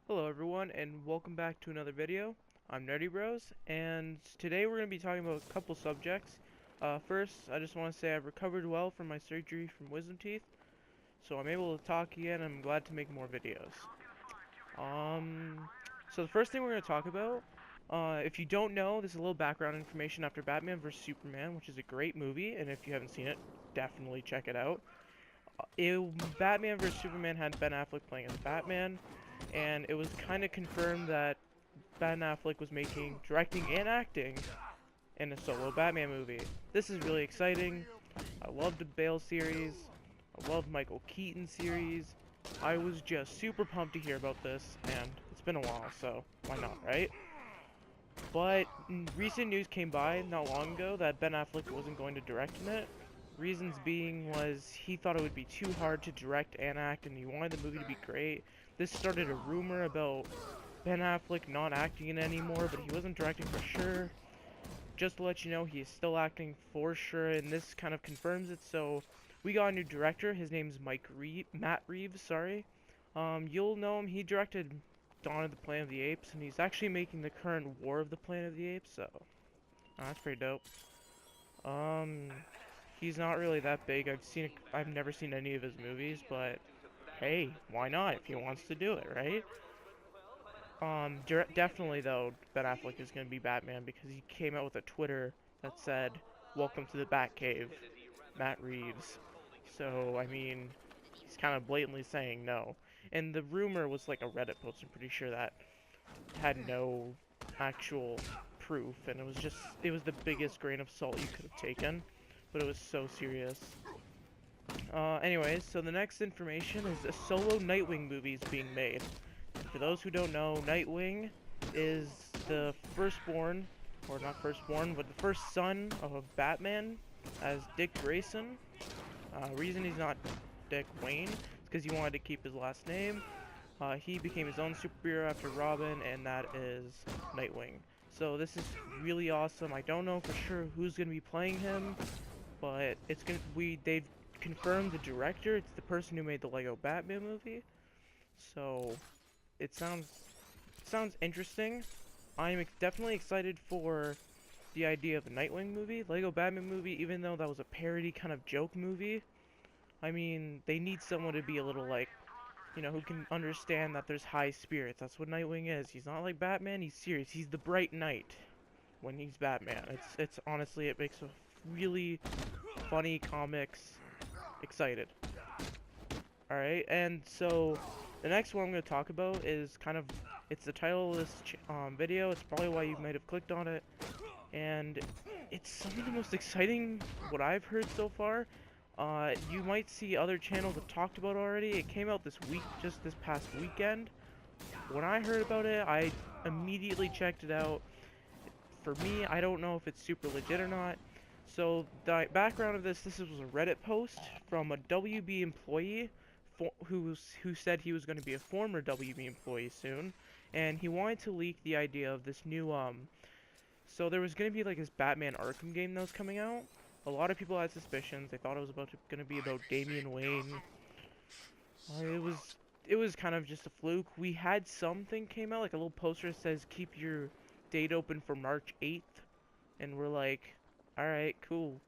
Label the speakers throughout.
Speaker 1: Hello everyone and welcome back to another video. I'm Nerdy Bros and today we're going to be talking about a couple subjects. First, I just want to say I've recovered well from my surgery from wisdom teeth, so I'm able to talk again and I'm glad to make more videos. So the first thing we're going to talk about, if you don't know, this is a little background information after Batman vs Superman, which is a great movie, and if you haven't seen it, definitely check it out. Batman vs Superman had Ben Affleck playing as Batman, and it was kind of confirmed that Ben Affleck was directing and acting in a solo Batman movie. This is really exciting. I love the Bale series. I love Michael Keaton series. I was just super pumped to hear about this, and it's been a while, so why not, right? But recent news came by not long ago that Ben Affleck wasn't going to direct in it. Reasons being was he thought it would be too hard to direct and act, and he wanted the movie to be great. This started a rumor about Ben Affleck not acting in it anymore, but he wasn't directing for sure. Just to let you know, he is still acting for sure, and this kind of confirms it. So we got a new director. His name's Matt Reeves. Sorry. You'll know him. He directed Dawn of the Planet of the Apes, and he's actually making the current War of the Planet of the Apes. So that's pretty dope. Um, he's not really that big. I've never seen any of his movies, but hey, why not if he wants to do it, right? Definitely though, Ben Affleck is gonna be Batman because he came out with a Twitter that said, "Welcome to the Batcave, Matt Reeves." So I mean, he's kind of blatantly saying no. And the rumor was like a Reddit post. I'm pretty sure that had no actual proof, and it was the biggest grain of salt you could have taken, but it was so serious. Anyways, so the next information is a solo Nightwing movie is being made. For those who don't know, Nightwing is the firstborn, or not firstborn, but the first son of Batman as Dick Grayson. Reason he's not Dick Wayne is because he wanted to keep his last name. He became his own superhero after Robin, and that is Nightwing. So this is really awesome. I don't know for sure who's gonna be playing him, but they've confirmed the director. It's the person who made the Lego Batman movie. So it sounds interesting. I'm definitely excited for the idea of the Nightwing movie. Lego Batman movie, even though that was a parody kind of joke movie, I mean, they need someone to be a little like, who can understand that there's high spirits. That's what Nightwing is. He's not like Batman, he's serious. He's the bright knight when he's Batman. It's honestly, it makes a really funny comics excited. Alright, and so the next one I'm going to talk about is it's the title of this video. It's probably why you might have clicked on it. And it's some of the most exciting, what I've heard so far. You might see other channels have talked about it already. It came out this week, just this past weekend. When I heard about it, I immediately checked it out. For me, I don't know if it's super legit or not. So the background of this was a Reddit post from a WB employee who said he was going to be a former WB employee soon, and he wanted to leak the idea of this new So there was going to be like this Batman Arkham game that was coming out. A lot of people had suspicions. They thought it was going to be about Damian Wayne. It was kind of just a fluke. We had something came out, like a little poster that says keep your date open for March 8th, and we're like, all right, cool.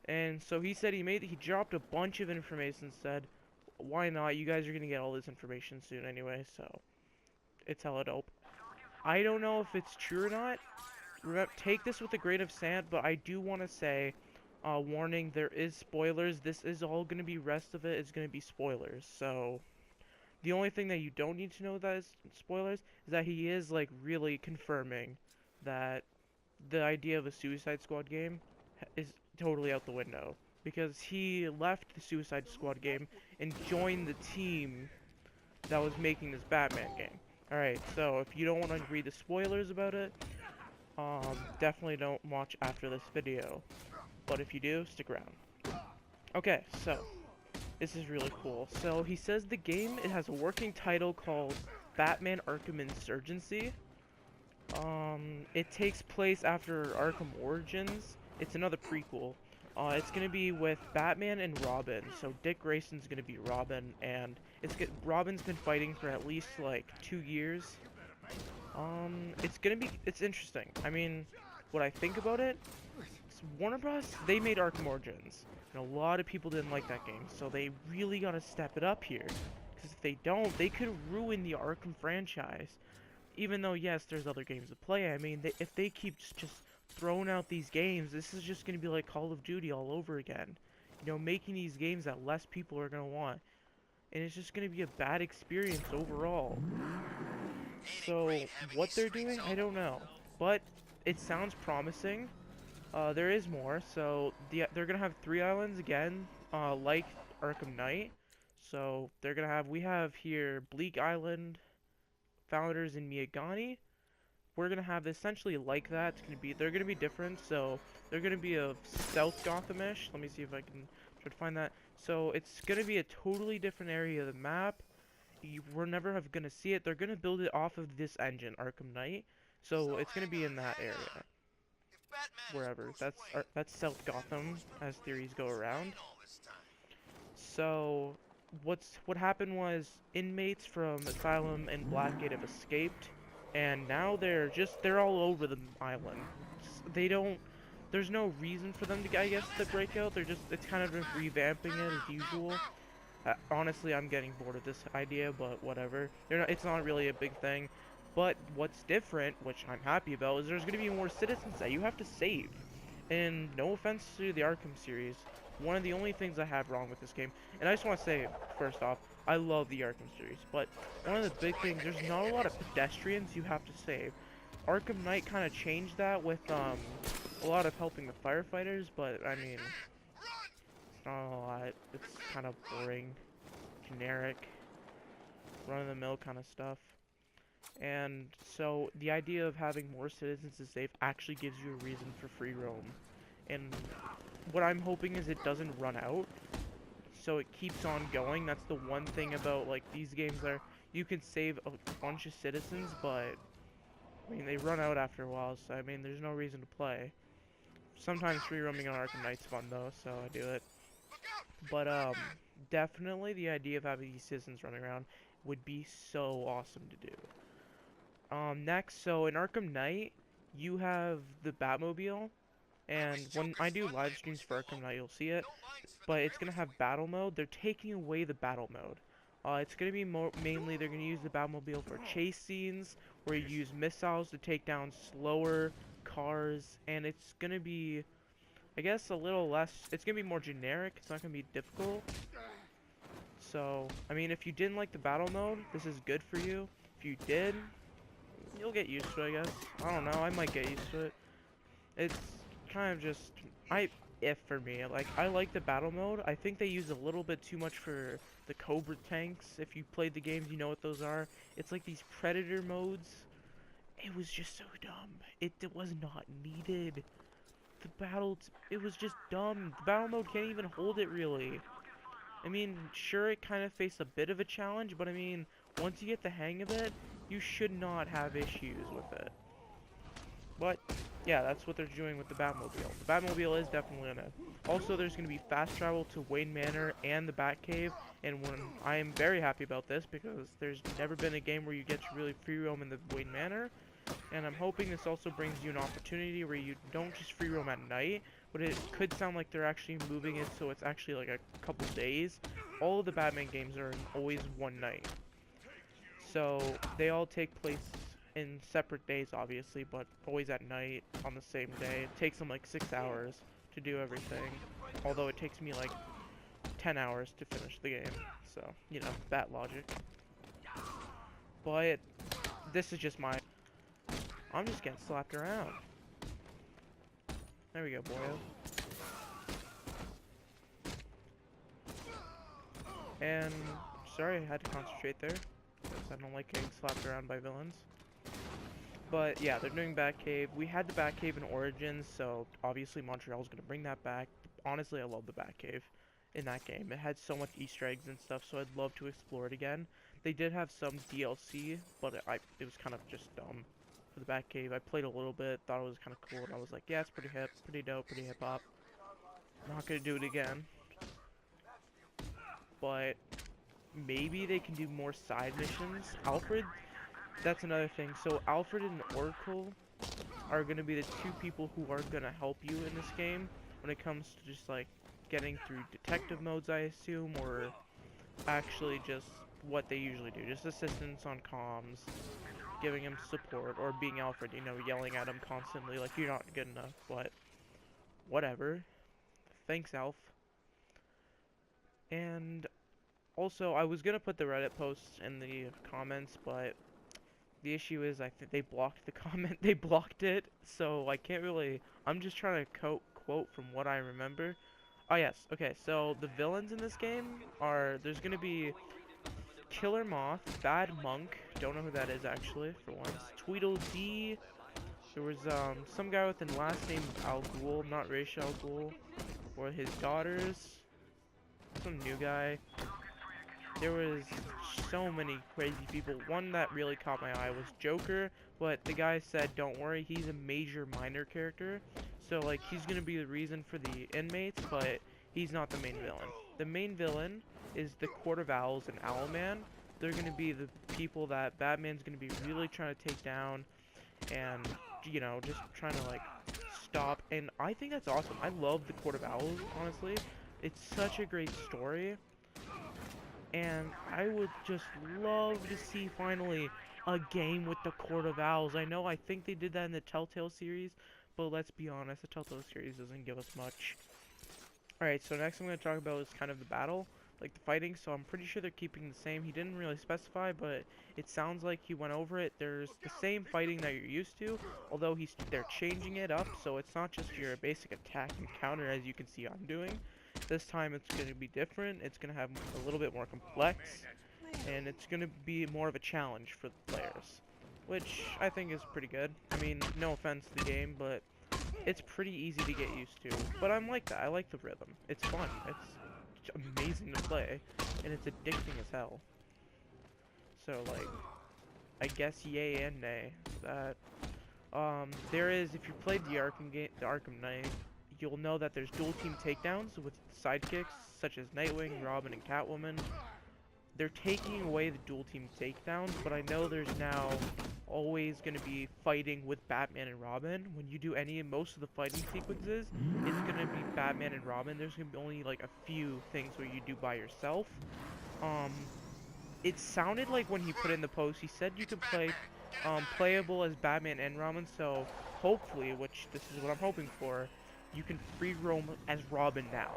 Speaker 1: And so he said he dropped a bunch of information and said, why not? You guys are gonna get all this information soon anyway, so it's hella dope. I don't know if it's true or not. Take this with a grain of sand, but I do want to say, warning, there is spoilers. This is all gonna be, rest of it is gonna be spoilers. So the only thing that you don't need to know that is spoilers is that he is like really confirming that the idea of a Suicide Squad game is totally out the window, because he left the Suicide Squad game and joined the team that was making this Batman game. Alright, so if you don't want to read the spoilers about it, definitely don't watch after this video. But if you do, stick around. Okay, so this is really cool. So he says the game, it has a working title called Batman Arkham Insurgency. It takes place after Arkham Origins. It's another prequel. It's gonna be with Batman and Robin. So Dick Grayson's gonna be Robin, and Robin's been fighting for at least like 2 years. It's interesting. I mean, what I think about it, Warner Bros. They made Arkham Origins, and a lot of people didn't like that game, so they really gotta step it up here. Because if they don't, they could ruin the Arkham franchise. Even though, yes, there's other games to play. I mean, if they keep just throwing out these games, this is just gonna be like Call of Duty all over again. You know, making these games that less people are gonna want, and it's just gonna be a bad experience overall. So what they're doing, I don't know, but it sounds promising. There is more. So they're gonna have 3 islands again, like Arkham Knight. So we have here Bleak Island, Founders, and Miyagani. We're gonna have essentially like that. They're gonna be different. So they're gonna be of South Gothamish. Let me see if I can try to find that. So it's gonna be a totally different area of the map. We're never gonna see it. They're gonna build it off of this engine, Arkham Knight. So it's gonna be in that area, wherever. That's South Gotham, as theories go around. So what happened was inmates from Asylum and Blackgate have escaped, and now they're all over the island. They don't. There's no reason for them to, I guess, to break out. It's kind of just revamping it as usual. Honestly, I'm getting bored of this idea, but whatever. It's not really a big thing. But what's different, which I'm happy about, is there's going to be more citizens that you have to save. And no offense to the Arkham series, one of the only things I have wrong with this game, and I just want to say, first off, I love the Arkham series, but one of the big things, there's not a lot of pedestrians you have to save. Arkham Knight kind of changed that with a lot of helping the firefighters, but I mean, it's not a lot. It's kind of boring, generic, run-of-the-mill kind of stuff. And so the idea of having more citizens to save actually gives you a reason for free roam. And what I'm hoping is it doesn't run out, so it keeps on going. That's the one thing about like these games are you can save a bunch of citizens, but I mean they run out after a while, so I mean there's no reason to play. Sometimes free roaming on Arkham Knight's fun though, so I do it. But definitely the idea of having these citizens running around would be so awesome to do. Next, so in Arkham Knight, you have the Batmobile, and when I do live streams for Arkham Knight, you'll see it, but it's gonna have battle mode. They're taking away the battle mode. It's gonna be mainly they're gonna use the Batmobile for chase scenes, where you use missiles to take down slower cars, and it's gonna be, I guess, a little less, it's gonna be more generic. It's not gonna be difficult. So, I mean, if you didn't like the battle mode, this is good for you. If you did, you'll get used to it, I guess. I don't know, I might get used to it. It's kind of just, for me, like, I like the battle mode. I think they use a little bit too much for the Cobra tanks. If you played the games, you know what those are. It's like these Predator modes. It was just so dumb. It was not needed. It was just dumb. The battle mode can't even hold it, really. I mean, sure, it kind of faced a bit of a challenge, but I mean, once you get the hang of it, you should not have issues with it. But, yeah, that's what they're doing with the Batmobile. The Batmobile is definitely gonna... Also, there's gonna be fast travel to Wayne Manor and the Batcave, and I am very happy about this, because there's never been a game where you get to really free roam in the Wayne Manor, and I'm hoping this also brings you an opportunity where you don't just free roam at night, but it could sound like they're actually moving it so it's actually like a couple days. All of the Batman games are always one night. So they all take place in separate days, obviously, but always at night on the same day. It takes them like 6 hours to do everything, although it takes me like 10 hours to finish the game. So, you know, that logic. But this is just my... I'm just getting slapped around. There we go, boyo. And sorry I had to concentrate there, because I don't like getting slapped around by villains. But yeah, they're doing Batcave. We had the Batcave in Origins, so obviously Montreal's gonna bring that back. Honestly, I love the Batcave in that game. It had so much Easter eggs and stuff, so I'd love to explore it again. They did have some DLC, but it was kind of just dumb for the Batcave. I played a little bit, thought it was kind of cool, and I was like, yeah, it's pretty hip, pretty dope, pretty hip-hop. Not gonna do it again. But maybe they can do more side missions. Alfred, that's another thing. So Alfred and Oracle are gonna be the two people who are gonna help you in this game when it comes to just like getting through detective modes, I assume, or actually just what they usually do, just assistance on comms, giving him support, or being Alfred, you know, yelling at him constantly like you're not good enough, but whatever. Thanks, Alf. And also, I was gonna put the Reddit posts in the comments, but the issue is I think they blocked the comment, they blocked it, so I can't really, I'm just trying to quote from what I remember. Oh yes, okay, so the villains in this game are, there's gonna be Killer Moth, Bad Monk, don't know who that is actually, for once, Tweedledee, there was some guy with the last name Al Ghul, not Ra's al Ghul, or his daughters, some new guy. There was so many crazy people. One that really caught my eye was Joker, but the guy said, don't worry, he's a major minor character. So, like, he's gonna be the reason for the inmates, but he's not the main villain. The main villain is the Court of Owls and Owlman. They're gonna be the people that Batman's gonna be really trying to take down and, you know, just trying to, like, stop. And I think that's awesome. I love the Court of Owls, honestly. It's such a great story. And I would just love to see finally a game with the Court of Owls. I know I think they did that in the Telltale series, but let's be honest, the Telltale series doesn't give us much. Alright, so next I'm going to talk about is kind of the battle, like the fighting, so I'm pretty sure they're keeping the same. He didn't really specify, but it sounds like he went over it. There's the same fighting that you're used to, although they're changing it up, so it's not just your basic attack and counter as you can see I'm doing. This time it's going to be different, it's going to have a little bit more complex, and it's going to be more of a challenge for the players, which I think is pretty good. I mean, no offense to the game, but it's pretty easy to get used to. But I'm like that, I like the rhythm. It's fun, it's amazing to play, and it's addicting as hell. So, like, I guess yay and nay. That, there is, if you played the Arkham game, the Arkham Knight, you'll know that there's dual team takedowns with sidekicks such as Nightwing, Robin, and Catwoman. They're taking away the dual team takedowns, but I know there's now always going to be fighting with Batman and Robin. When you do most of the fighting sequences, it's going to be Batman and Robin. There's going to be only like a few things where you do by yourself. It sounded like when he put in the post, he said you could play playable as Batman and Robin, so hopefully, which this is what I'm hoping for, you can free roam as Robin now,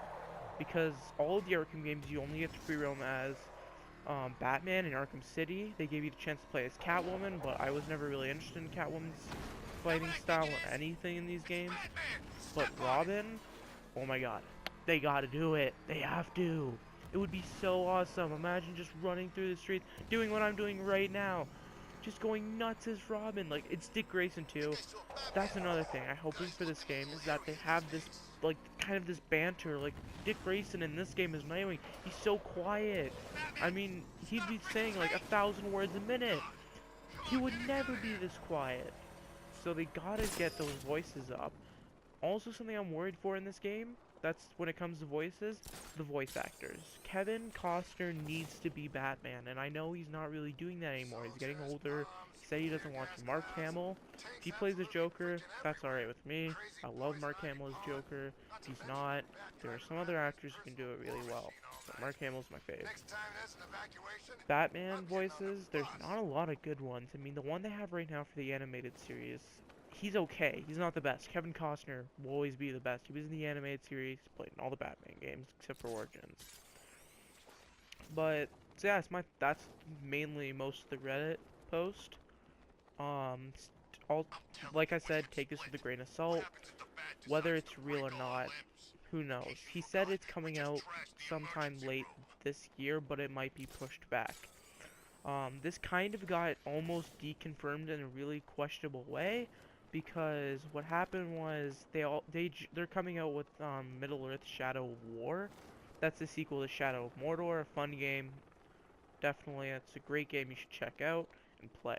Speaker 1: because all of the Arkham games you only get to free roam as Batman in Arkham City. They gave you the chance to play as Catwoman, but I was never really interested in Catwoman's fighting style or anything in these games. But Robin, oh my god, they gotta do it. They have to. It would be so awesome. Imagine just running through the streets, doing what I'm doing right now. Just going nuts as Robin. Like, it's Dick Grayson too. That's another thing I'm hoping for this game, is that they have this, like, kind of this banter. Like, Dick Grayson in this game is Nightwing. He's so quiet. I mean, he'd be saying like 1,000 words a minute. He would never be this quiet. So they gotta get those voices up. Also, something I'm worried for in this game, that's when it comes to voices, the voice actors. Kevin Costner needs to be Batman, and I know he's not really doing that anymore. He's getting older. He said he doesn't want to. Mark Hamill, if he plays as Joker, that's alright with me. I love Mark Hamill as Joker. If he's not, there are some other actors who can do it really well. But Mark Hamill's my favorite. Batman voices, there's not a lot of good ones. I mean, the one they have right now for the animated series, he's okay. He's not the best. Kevin Costner will always be the best. He was in the animated series, played in all the Batman games except for Origins. But so yeah, that's mainly most of the Reddit post. Like I said, take this with a grain of salt. Whether it's real or not, who knows? He said it's coming out sometime late this year, but it might be pushed back. This kind of got almost deconfirmed in a really questionable way, because what happened was they're coming out with Middle-earth: Shadow of War. That's the sequel to Shadow of Mordor, a fun game. Definitely, it's a great game you should check out and play.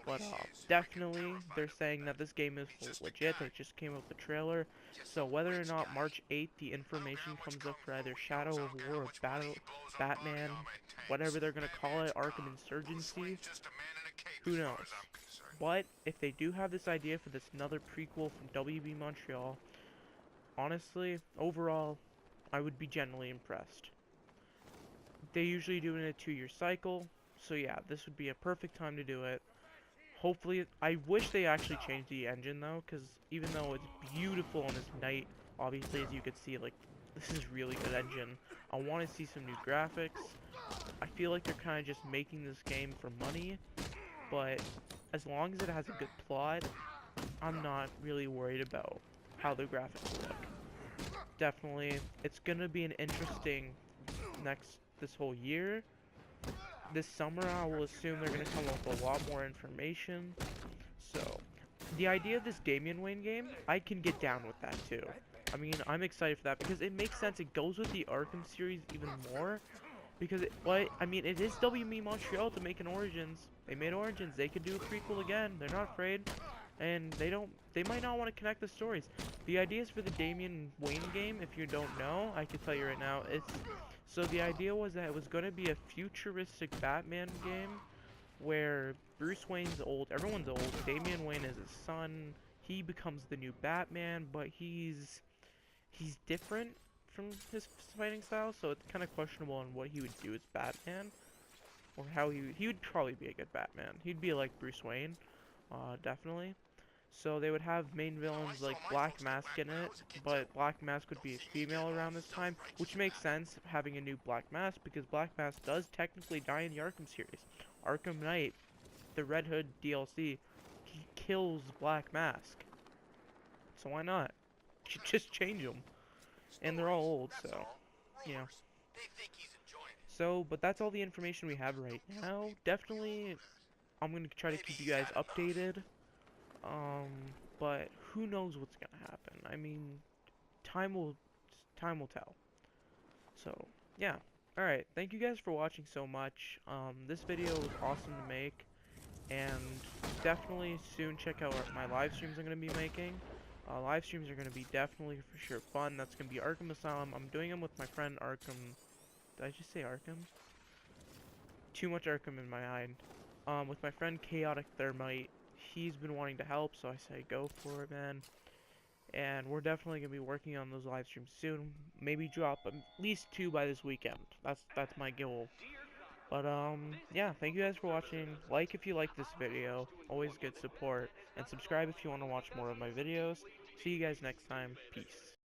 Speaker 1: But definitely, they're saying that this game is legit. They just came out with the trailer. So whether or not March 8th the information comes up for either Shadow of War or Batman, whatever they're gonna call it, Arkham Insurgency, who knows? But if they do have this idea for this another prequel from WB Montreal, honestly, overall, I would be genuinely impressed. They usually do it in a 2-year cycle, so yeah, this would be a perfect time to do it. Hopefully, I wish they actually changed the engine though, because even though it's beautiful on this night, obviously as you can see, like, this is really good engine. I want to see some new graphics. I feel like they're kind of just making this game for money, but as long as it has a good plot, I'm not really worried about how the graphics look. Definitely, it's gonna be an interesting this whole year. This summer, I will assume they're gonna come up with a lot more information. So, the idea of this Damian Wayne game, I can get down with that too. I mean, I'm excited for that because it makes sense. It goes with the Arkham series even more. Because it is WB Montreal to make an Origins. They made Origins. They could do a prequel again. They're not afraid. And they might not want to connect the stories. The ideas for the Damian Wayne game, if you don't know, I can tell you right now, so the idea was that it was going to be a futuristic Batman game where Bruce Wayne's old, everyone's old, Damian Wayne is his son, he becomes the new Batman, but he's different from his fighting style, so it's kind of questionable on what he would do as Batman, or how he would probably be a good Batman. He'd be like Bruce Wayne, definitely. So they would have main villains like Black Mask in it, but Black Mask would be a female around this time, which makes sense having a new Black Mask because Black Mask does technically die in the Arkham series. Arkham Knight, the Red Hood DLC, he kills Black Mask. So why not? Just change them. And they're all old, so, you know. So, but that's all the information we have right now. Definitely, I'm going to try to keep you guys updated. But who knows what's gonna happen? I mean, time will tell. So, yeah. Alright, thank you guys for watching so much. This video was awesome to make, and definitely soon check out my live streams I'm gonna be making. Live streams are gonna be definitely for sure fun. That's gonna be Arkham Asylum. I'm doing them with my friend Arkham. Did I just say Arkham? Too much Arkham in my mind. With my friend Chaotic Thermite. He's been wanting to help, so I say go for it, man. And we're definitely gonna be working on those live streams soon. Maybe drop at least 2 by this weekend. That's my goal. But yeah, thank you guys for watching. Like if you like this video, always good support, and subscribe if you want to watch more of my videos. See you guys next time. Peace.